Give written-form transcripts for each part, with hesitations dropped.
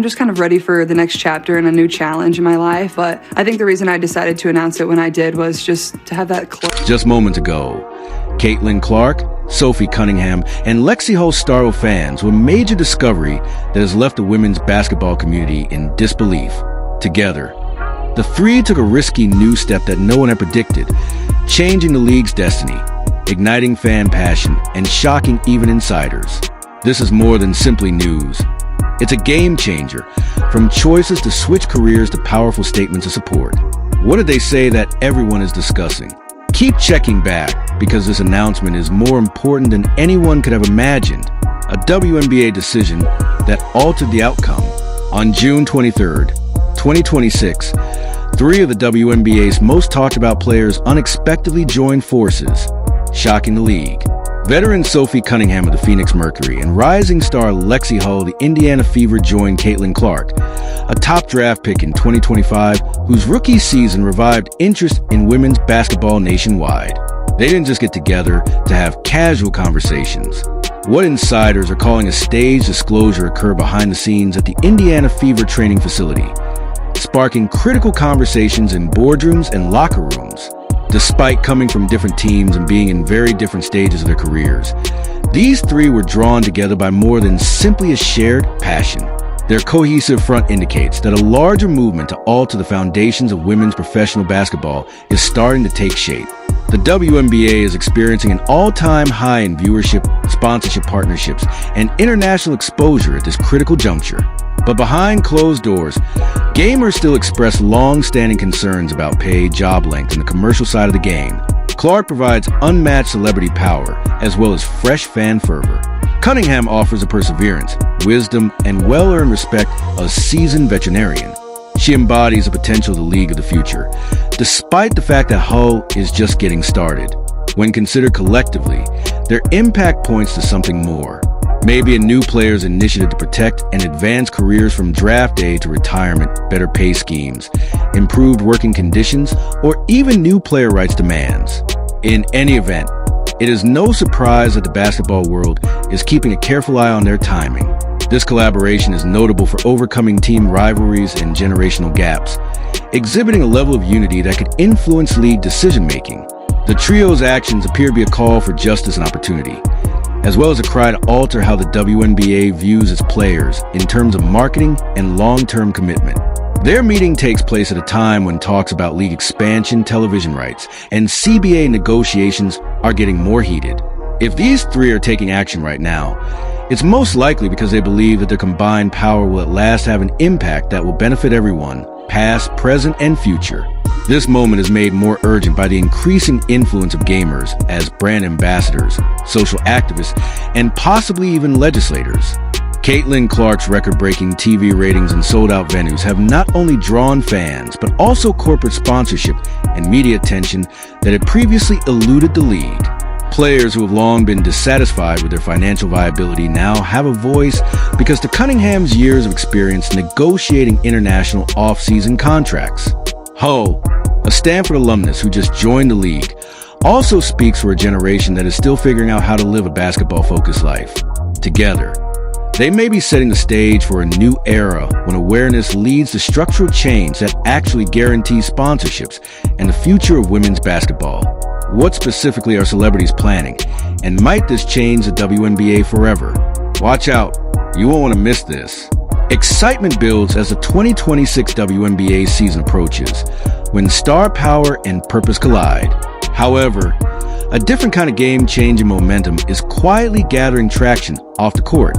just kind of ready for the next chapter and a new challenge in my life. But I think the reason I decided to announce it when I did was just to have that Just moments ago, Caitlin Clark, Sophie Cunningham, and Lexie Hull Starro fans were a major discovery that has left the women's basketball community in disbelief. Together, the three took a risky new step that no one had predicted, changing the league's destiny, igniting fan passion, and shocking even insiders. This is more than simply news. It's a game changer, from choices to switch careers to powerful statements of support. What did they say that everyone is discussing? Keep checking back, because this announcement is more important than anyone could have imagined. A WNBA decision that altered the outcome. On June 23rd, 2026, three of the WNBA's most talked about players unexpectedly joined forces, shocking the league. Veteran Sophie Cunningham of the Phoenix Mercury and rising star Lexie Hull of the Indiana Fever joined Caitlin Clark, a top draft pick in 2025 whose rookie season revived interest in women's basketball nationwide. They didn't just get together to have casual conversations. What insiders are calling a staged disclosure occurred behind the scenes at the Indiana Fever training facility, sparking critical conversations in boardrooms and locker rooms. Despite coming from different teams and being in very different stages of their careers, these three were drawn together by more than simply a shared passion. Their cohesive front indicates that a larger movement to alter the foundations of women's professional basketball is starting to take shape. The WNBA is experiencing an all-time high in viewership, sponsorship partnerships, and international exposure at this critical juncture. But behind closed doors, gamers still express long-standing concerns about pay, job length, and the commercial side of the game. Clark provides unmatched celebrity power, as well as fresh fan fervor. Cunningham offers a perseverance, wisdom, and well-earned respect of a seasoned veterinarian. She embodies the potential of the league of the future, despite the fact that Hull is just getting started. When considered collectively, their impact points to something more. Maybe a new player's initiative to protect and advance careers from draft day to retirement, better pay schemes, improved working conditions, or even new player rights demands. In any event, it is no surprise that the basketball world is keeping a careful eye on their timing. This collaboration is notable for overcoming team rivalries and generational gaps, exhibiting a level of unity that could influence league decision-making. The trio's actions appear to be a call for justice and opportunity, as well as a cry to alter how the WNBA views its players in terms of marketing and long-term commitment. Their meeting takes place at a time when talks about league expansion, television rights, and CBA negotiations are getting more heated. If these three are taking action right now, it's most likely because they believe that their combined power will at last have an impact that will benefit everyone, past, present, and future. This moment is made more urgent by the increasing influence of gamers as brand ambassadors, social activists, and possibly even legislators. Caitlin Clark's record-breaking TV ratings and sold-out venues have not only drawn fans, but also corporate sponsorship and media attention that had previously eluded the league. Players who have long been dissatisfied with their financial viability now have a voice because the Cunningham's years of experience negotiating international off-season contracts. Hull, a Stanford alumnus who just joined the league, also speaks for a generation that is still figuring out how to live a basketball-focused life. Together, they may be setting the stage for a new era when awareness leads to structural change that actually guarantees sponsorships and the future of women's basketball. What specifically are celebrities planning, and might this change the WNBA forever? Watch out, you won't want to miss this. Excitement builds as the 2026 WNBA season approaches, when star power and purpose collide. However, a different kind of game-changing momentum is quietly gathering traction off the court,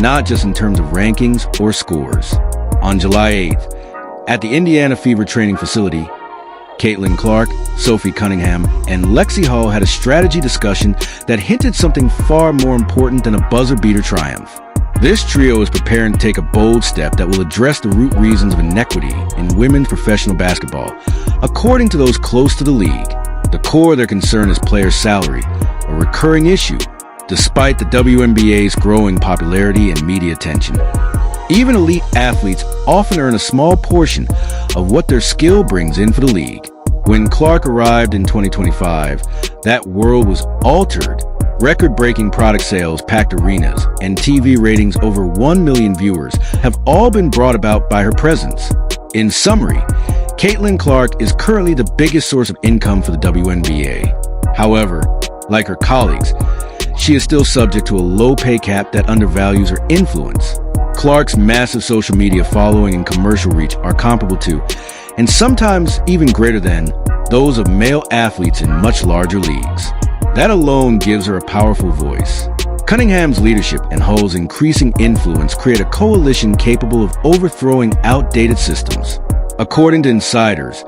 not just in terms of rankings or scores. On July 8th, at the Indiana Fever training facility, Caitlin Clark, Sophie Cunningham, and Lexie Hull had a strategy discussion that hinted something far more important than a buzzer-beater triumph. This trio is preparing to take a bold step that will address the root reasons of inequity in women's professional basketball. According to those close to the league, the core of their concern is player salary, a recurring issue, despite the WNBA's growing popularity and media attention. Even elite athletes often earn a small portion of what their skill brings in for the league. When Clark arrived in 2025, that world was altered Record-breaking product sales, packed arenas, and TV ratings over 1 million viewers have all been brought about by her presence. In summary, Caitlin Clark is currently the biggest source of income for the WNBA. However, like her colleagues, she is still subject to a low pay cap that undervalues her influence. Clark's massive social media following and commercial reach are comparable to, and sometimes even greater than, those of male athletes in much larger leagues. That alone gives her a powerful voice. Cunningham's leadership and Hull's increasing influence create a coalition capable of overthrowing outdated systems. According to insiders,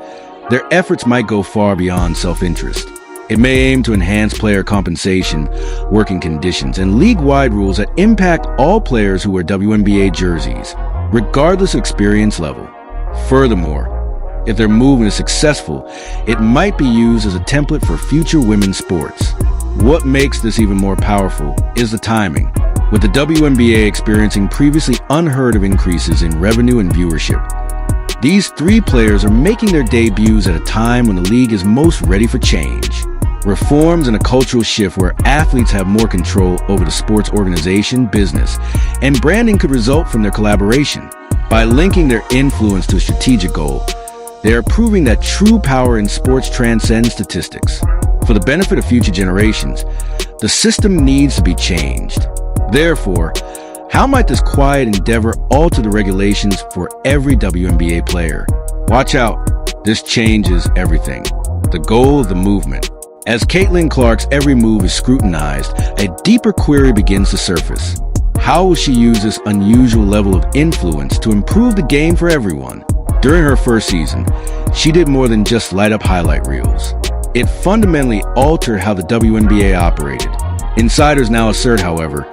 their efforts might go far beyond self-interest. It may aim to enhance player compensation, working conditions, and league-wide rules that impact all players who wear WNBA jerseys, regardless of experience level. Furthermore, if their movement is successful, it might be used as a template for future women's sports. What makes this even more powerful is the timing, with the WNBA experiencing previously unheard of increases in revenue and viewership. These three players are making their debuts at a time when the league is most ready for change. Reforms and a cultural shift where athletes have more control over the sports organization, business, and branding could result from their collaboration. By linking their influence to a strategic goal, they are proving that true power in sports transcends statistics. For the benefit of future generations, the system needs to be changed. Therefore, how might this quiet endeavor alter the regulations for every WNBA player? Watch out, this changes everything. The goal of the movement. As Caitlin Clark's every move is scrutinized, a deeper query begins to surface. How will she use this unusual level of influence to improve the game for everyone? During her first season, she did more than just light up highlight reels. It fundamentally altered how the WNBA operated. Insiders now assert, however,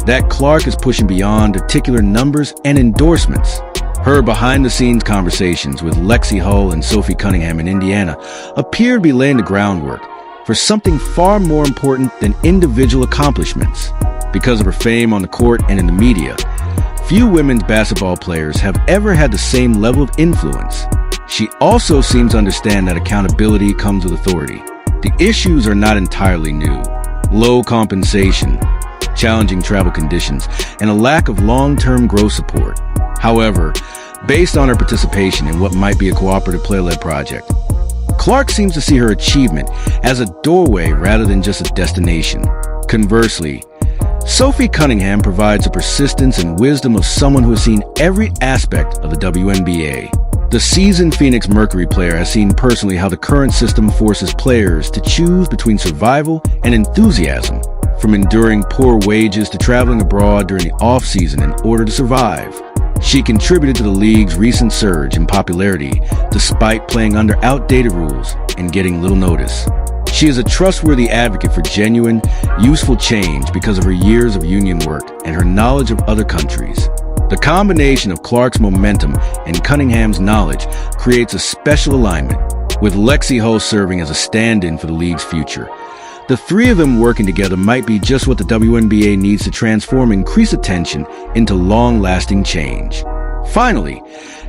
that Clark is pushing beyond particular numbers and endorsements. Her behind-the-scenes conversations with Lexie Hull and Sophie Cunningham in Indiana appear to be laying the groundwork for something far more important than individual accomplishments. Because of her fame on the court and in the media, few women's basketball players have ever had the same level of influence. She also seems to understand that accountability comes with authority. The issues are not entirely new. Low compensation, challenging travel conditions, and a lack of long-term growth support. However, based on her participation in what might be a cooperative player-led project, Clark seems to see her achievement as a doorway rather than just a destination. Conversely, Sophie Cunningham provides the persistence and wisdom of someone who has seen every aspect of the WNBA. The seasoned Phoenix Mercury player has seen personally how the current system forces players to choose between survival and enthusiasm, from enduring poor wages to traveling abroad during the off-season in order to survive. She contributed to the league's recent surge in popularity despite playing under outdated rules and getting little notice. She is a trustworthy advocate for genuine, useful change because of her years of union work and her knowledge of other countries. The combination of Clark's momentum and Cunningham's knowledge creates a special alignment, with Lexie Hull serving as a stand-in for the league's future. The three of them working together might be just what the WNBA needs to transform increased attention into long-lasting change. Finally,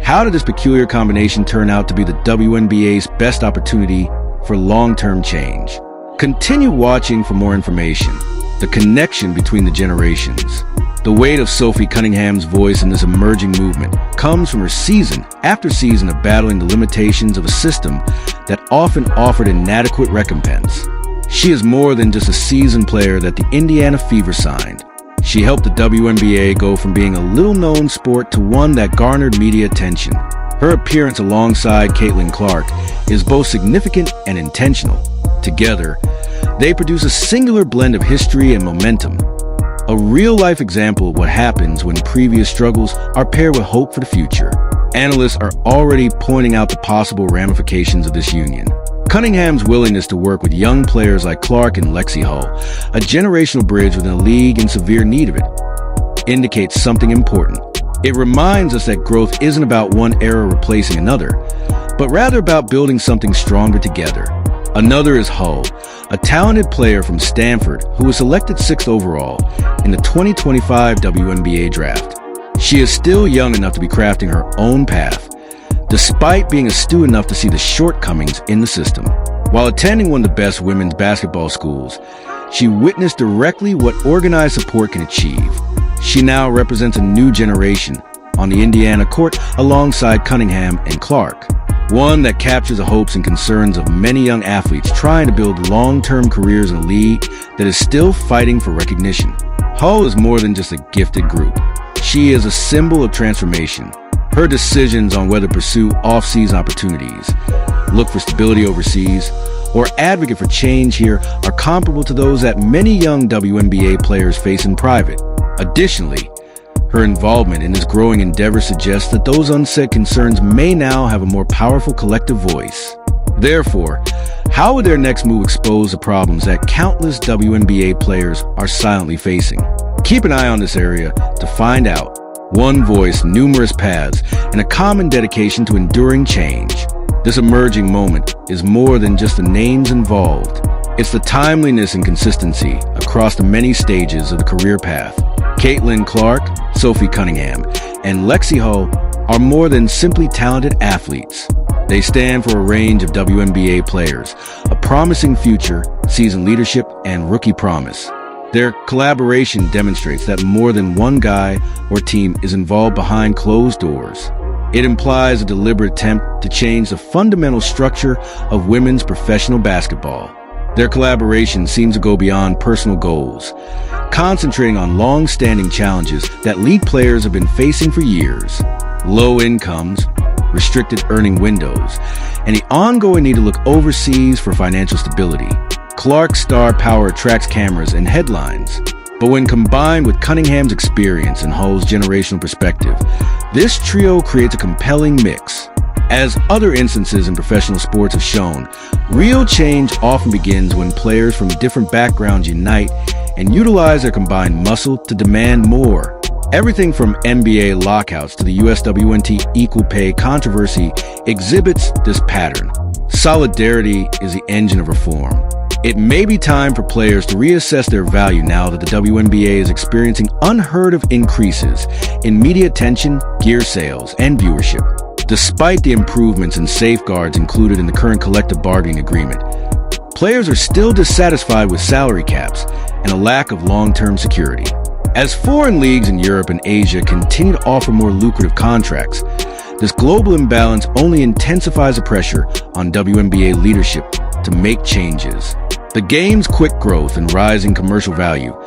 how did this peculiar combination turn out to be the WNBA's best opportunity for long-term change? Continue watching for more information. The connection between the generations. The weight of Sophie Cunningham's voice in this emerging movement comes from her season after season of battling the limitations of a system that often offered inadequate recompense. She is more than just a seasoned player that the Indiana Fever signed. She helped the WNBA go from being a little-known sport to one that garnered media attention. Her appearance alongside Caitlin Clark is both significant and intentional. Together, they produce a singular blend of history and momentum. A real-life example of what happens when previous struggles are paired with hope for the future. Analysts are already pointing out the possible ramifications of this union. Cunningham's willingness to work with young players like Clark and Lexie Hull, a generational bridge within a league in severe need of it, indicates something important. It reminds us that growth isn't about one era replacing another, but rather about building something stronger together. Another is Hull, a talented player from Stanford who was selected 6th overall in the 2025 WNBA draft. She is still young enough to be crafting her own path, despite being astute enough to see the shortcomings in the system. While attending one of the best women's basketball schools, she witnessed directly what organized support can achieve. She now represents a new generation on the Indiana court alongside Cunningham and Clark, one that captures the hopes and concerns of many young athletes trying to build long-term careers in a league that is still fighting for recognition. Hull is more than just a gifted group. She is a symbol of transformation. Her decisions on whether to pursue off-season opportunities, look for stability overseas, or advocate for change here are comparable to those that many young WNBA players face in private. Additionally, her involvement in this growing endeavor suggests that those unsaid concerns may now have a more powerful collective voice. Therefore, how would their next move expose the problems that countless WNBA players are silently facing? Keep an eye on this area to find out. One voice, numerous paths, and a common dedication to enduring change. This emerging moment is more than just the names involved. It's the timeliness and consistency across the many stages of the career path. Caitlin Clark, Sophie Cunningham, and Lexie Hull are more than simply talented athletes. They stand for a range of WNBA players, a promising future, seasoned leadership, and rookie promise. Their collaboration demonstrates that more than one guy or team is involved behind closed doors. It implies a deliberate attempt to change the fundamental structure of women's professional basketball. Their collaboration seems to go beyond personal goals, concentrating on long-standing challenges that league players have been facing for years. Low incomes, restricted earning windows, and the ongoing need to look overseas for financial stability. Clark's star power attracts cameras and headlines, but when combined with Cunningham's experience and Hull's generational perspective, this trio creates a compelling mix. As other instances in professional sports have shown, real change often begins when players from different backgrounds unite and utilize their combined muscle to demand more. Everything from NBA lockouts to the USWNT equal pay controversy exhibits this pattern. Solidarity is the engine of reform. It may be time for players to reassess their value now that the WNBA is experiencing unheard of increases in media attention, gear sales, and viewership. Despite the improvements and safeguards included in the current collective bargaining agreement, players are still dissatisfied with salary caps and a lack of long-term security. As foreign leagues in Europe and Asia continue to offer more lucrative contracts, this global imbalance only intensifies the pressure on WNBA leadership to make changes. The game's quick growth and rising commercial value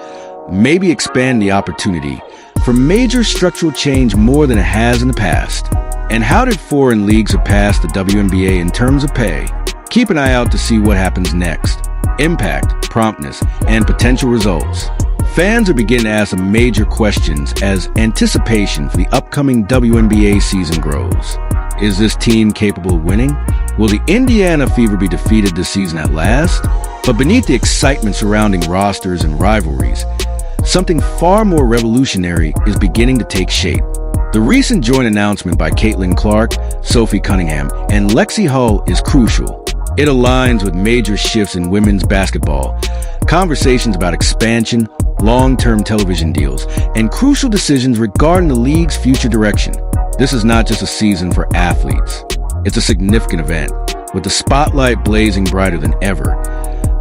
maybe expand the opportunity for major structural change more than it has in the past. And how did foreign leagues surpass the WNBA in terms of pay? Keep an eye out to see what happens next. Impact, promptness, and potential results. Fans are beginning to ask some major questions as anticipation for the upcoming WNBA season grows. Is this team capable of winning? Will the Indiana Fever be defeated this season at last? But beneath the excitement surrounding rosters and rivalries, something far more revolutionary is beginning to take shape. The recent joint announcement by Caitlin Clark, Sophie Cunningham, and Lexie Hull is crucial. It aligns with major shifts in women's basketball, conversations about expansion, long-term television deals, and crucial decisions regarding the league's future direction. This is not just a season for athletes. It's a significant event, with the spotlight blazing brighter than ever.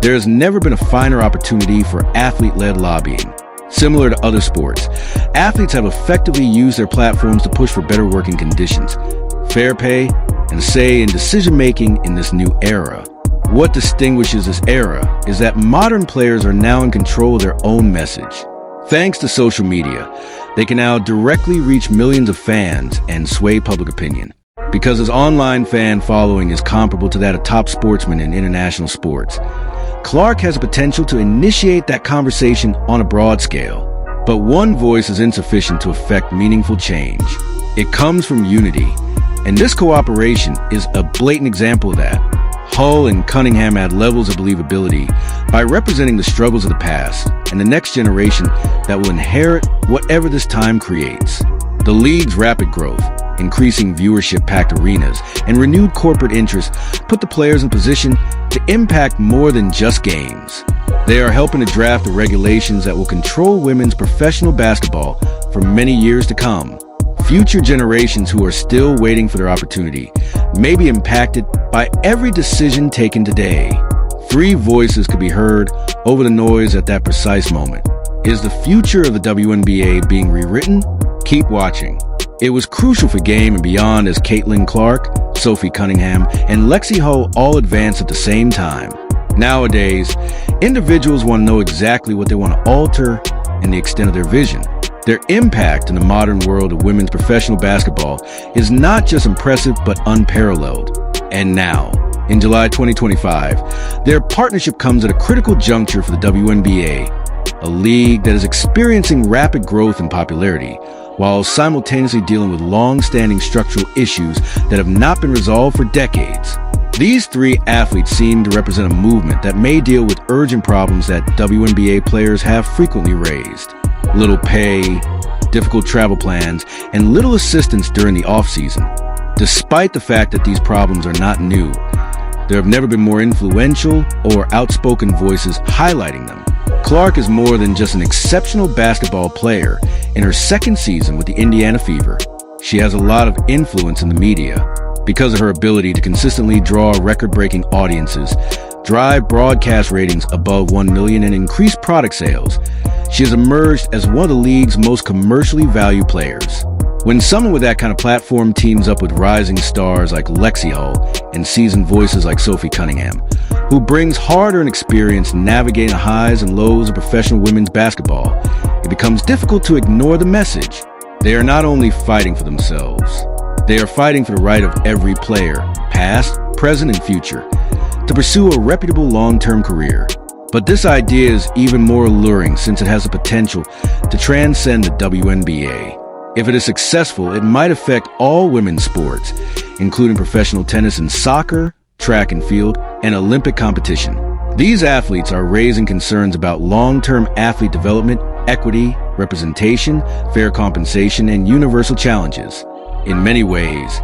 There has never been a finer opportunity for athlete-led lobbying. Similar to other sports, athletes have effectively used their platforms to push for better working conditions, fair pay, and a say in decision-making in this new era. What distinguishes this era is that modern players are now in control of their own message. Thanks to social media, they can now directly reach millions of fans and sway public opinion. Because his online fan following is comparable to that of top sportsmen in international sports, Clark has the potential to initiate that conversation on a broad scale. But one voice is insufficient to effect meaningful change. It comes from unity, and this cooperation is a blatant example of that. Hull and Cunningham add levels of believability by representing the struggles of the past and the next generation that will inherit whatever this time creates. The league's rapid growth, increasing viewership-packed arenas, and renewed corporate interest put the players in position to impact more than just games. They are helping to draft the regulations that will control women's professional basketball for many years to come. Future generations who are still waiting for their opportunity may be impacted by every decision taken today. Three voices could be heard over the noise at that precise moment. Is the future of the WNBA being rewritten? Keep watching. It was crucial for Game and Beyond as Caitlin Clark, Sophie Cunningham, and Lexie Hull all advanced at the same time. Nowadays, individuals want to know exactly what they want to alter and the extent of their vision. Their impact in the modern world of women's professional basketball is not just impressive but unparalleled. And now, in July 2025, their partnership comes at a critical juncture for the WNBA, a league that is experiencing rapid growth in popularity, while simultaneously dealing with long-standing structural issues that have not been resolved for decades. These three athletes seem to represent a movement that may deal with urgent problems that WNBA players have frequently raised. Little pay, difficult travel plans, and little assistance during the off-season. Despite the fact that these problems are not new, there have never been more influential or outspoken voices highlighting them. Clark is more than just an exceptional basketball player. In her second season with the Indiana Fever, she has a lot of influence in the media because of her ability to consistently draw record-breaking audiences, drive broadcast ratings above 1 million, and increase product sales. She has emerged as one of the league's most commercially valued players. When someone with that kind of platform teams up with rising stars like Lexie Hull and seasoned voices like Sophie Cunningham, who brings hard-earned experience navigating the highs and lows of professional women's basketball, it becomes difficult to ignore the message. They are not only fighting for themselves, they are fighting for the right of every player, past, present, and future, to pursue a reputable long-term career. But this idea is even more alluring since it has the potential to transcend the WNBA. If it is successful, it might affect all women's sports, including professional tennis and soccer, track and field, and Olympic competition. These athletes are raising concerns about long-term athlete development, equity, representation, fair compensation, and universal challenges. In many ways,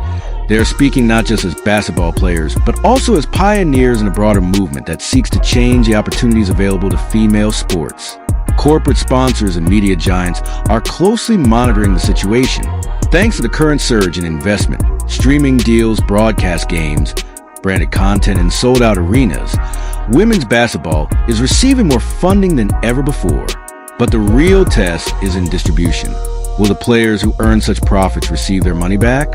they are speaking not just as basketball players, but also as pioneers in a broader movement that seeks to change the opportunities available to female sports. Corporate sponsors and media giants are closely monitoring the situation. Thanks to the current surge in investment, streaming deals, broadcast games, branded content, and sold-out arenas, women's basketball is receiving more funding than ever before. But the real test is in distribution. Will the players who earn such profits receive their money back?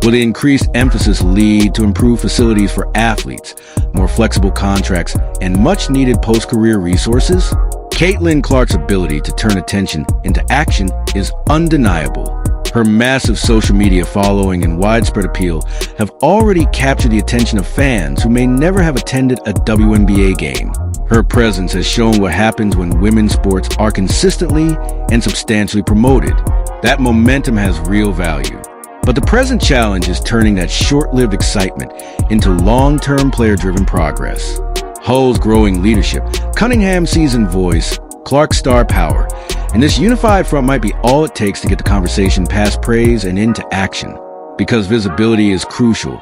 Will the increased emphasis lead to improved facilities for athletes, more flexible contracts, and much-needed post-career resources? Caitlin Clark's ability to turn attention into action is undeniable. Her massive social media following and widespread appeal have already captured the attention of fans who may never have attended a WNBA game. Her presence has shown what happens when women's sports are consistently and substantially promoted. That momentum has real value. But the present challenge is turning that short-lived excitement into long-term player-driven progress. Hull's growing leadership, Cunningham's seasoned voice, Clark's star power, and this unified front might be all it takes to get the conversation past praise and into action. Because visibility is crucial,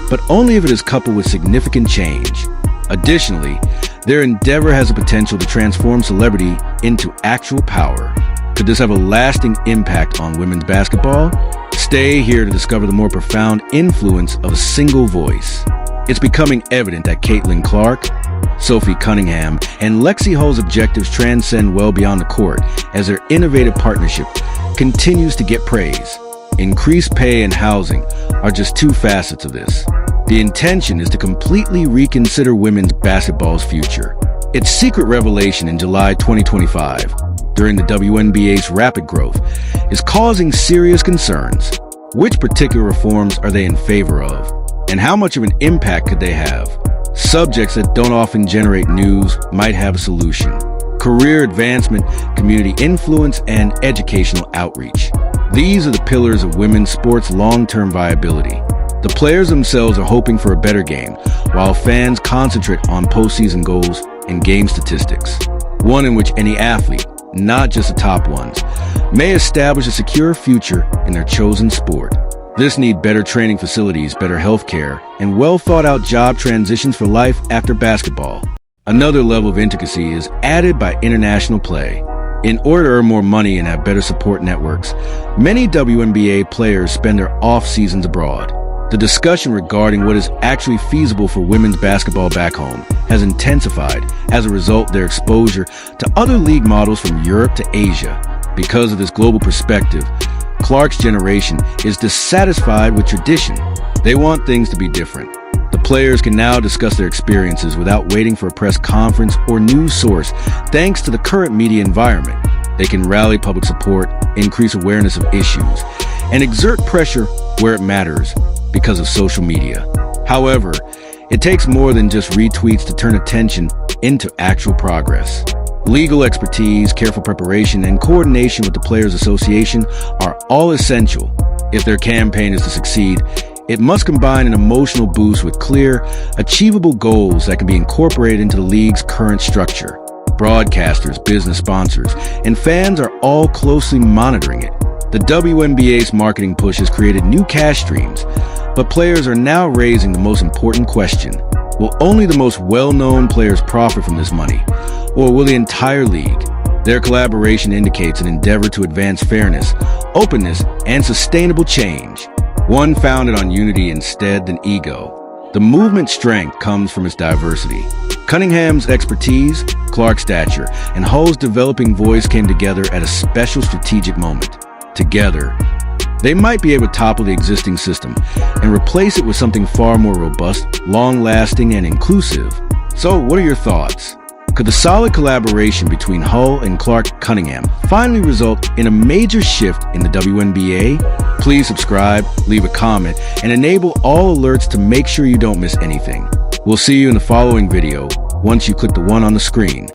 but only if it is coupled with significant change. Additionally, their endeavor has the potential to transform celebrity into actual power. Could this have a lasting impact on women's basketball? Stay here to discover the more profound influence of a single voice. It's becoming evident that Caitlin Clark, Sophie Cunningham, and Lexie Hull's objectives transcend well beyond the court as their innovative partnership continues to get praise. Increased pay and housing are just two facets of this. The intention is to completely reconsider women's basketball's future. Its secret revelation in July 2025, during the WNBA's rapid growth, is causing serious concerns. Which particular reforms are they in favor of? And how much of an impact could they have? Subjects that don't often generate news might have a solution. Career advancement, community influence, and educational outreach. These are the pillars of women's sports' long-term viability. The players themselves are hoping for a better game, while fans concentrate on postseason goals and game statistics. One in which any athlete, not just the top ones, may establish a secure future in their chosen sport. This needs better training facilities, better health care, and well-thought-out job transitions for life after basketball. Another level of intricacy is added by international play. In order to earn more money and have better support networks, many WNBA players spend their off-seasons abroad. The discussion regarding what is actually feasible for women's basketball back home has intensified as a result of their exposure to other league models from Europe to Asia. Because of this global perspective, Clark's generation is dissatisfied with tradition. They want things to be different. The players can now discuss their experiences without waiting for a press conference or news source. Thanks to the current media environment, they can rally public support, increase awareness of issues, and exert pressure where it matters because of social media. However, it takes more than just retweets to turn attention into actual progress. Legal expertise, careful preparation, and coordination with the Players Association are all essential. If their campaign is to succeed, it must combine an emotional boost with clear, achievable goals that can be incorporated into the league's current structure. Broadcasters, business sponsors, and fans are all closely monitoring it. The WNBA's marketing push has created new cash streams, but players are now raising the most important question. Will only the most well-known players profit from this money, or will the entire league? Their collaboration indicates an endeavor to advance fairness, openness, and sustainable change, one founded on unity instead than ego. The movement's strength comes from its diversity. Cunningham's expertise, Clark's stature, and Hull's developing voice came together at a special strategic moment. Together, they might be able to topple the existing system and replace it with something far more robust, long-lasting, and inclusive. So, what are your thoughts? Could the solid collaboration between Hull and Clark Cunningham finally result in a major shift in the WNBA? Please subscribe, leave a comment, and enable all alerts to make sure you don't miss anything. We'll see you in the following video once you click the one on the screen.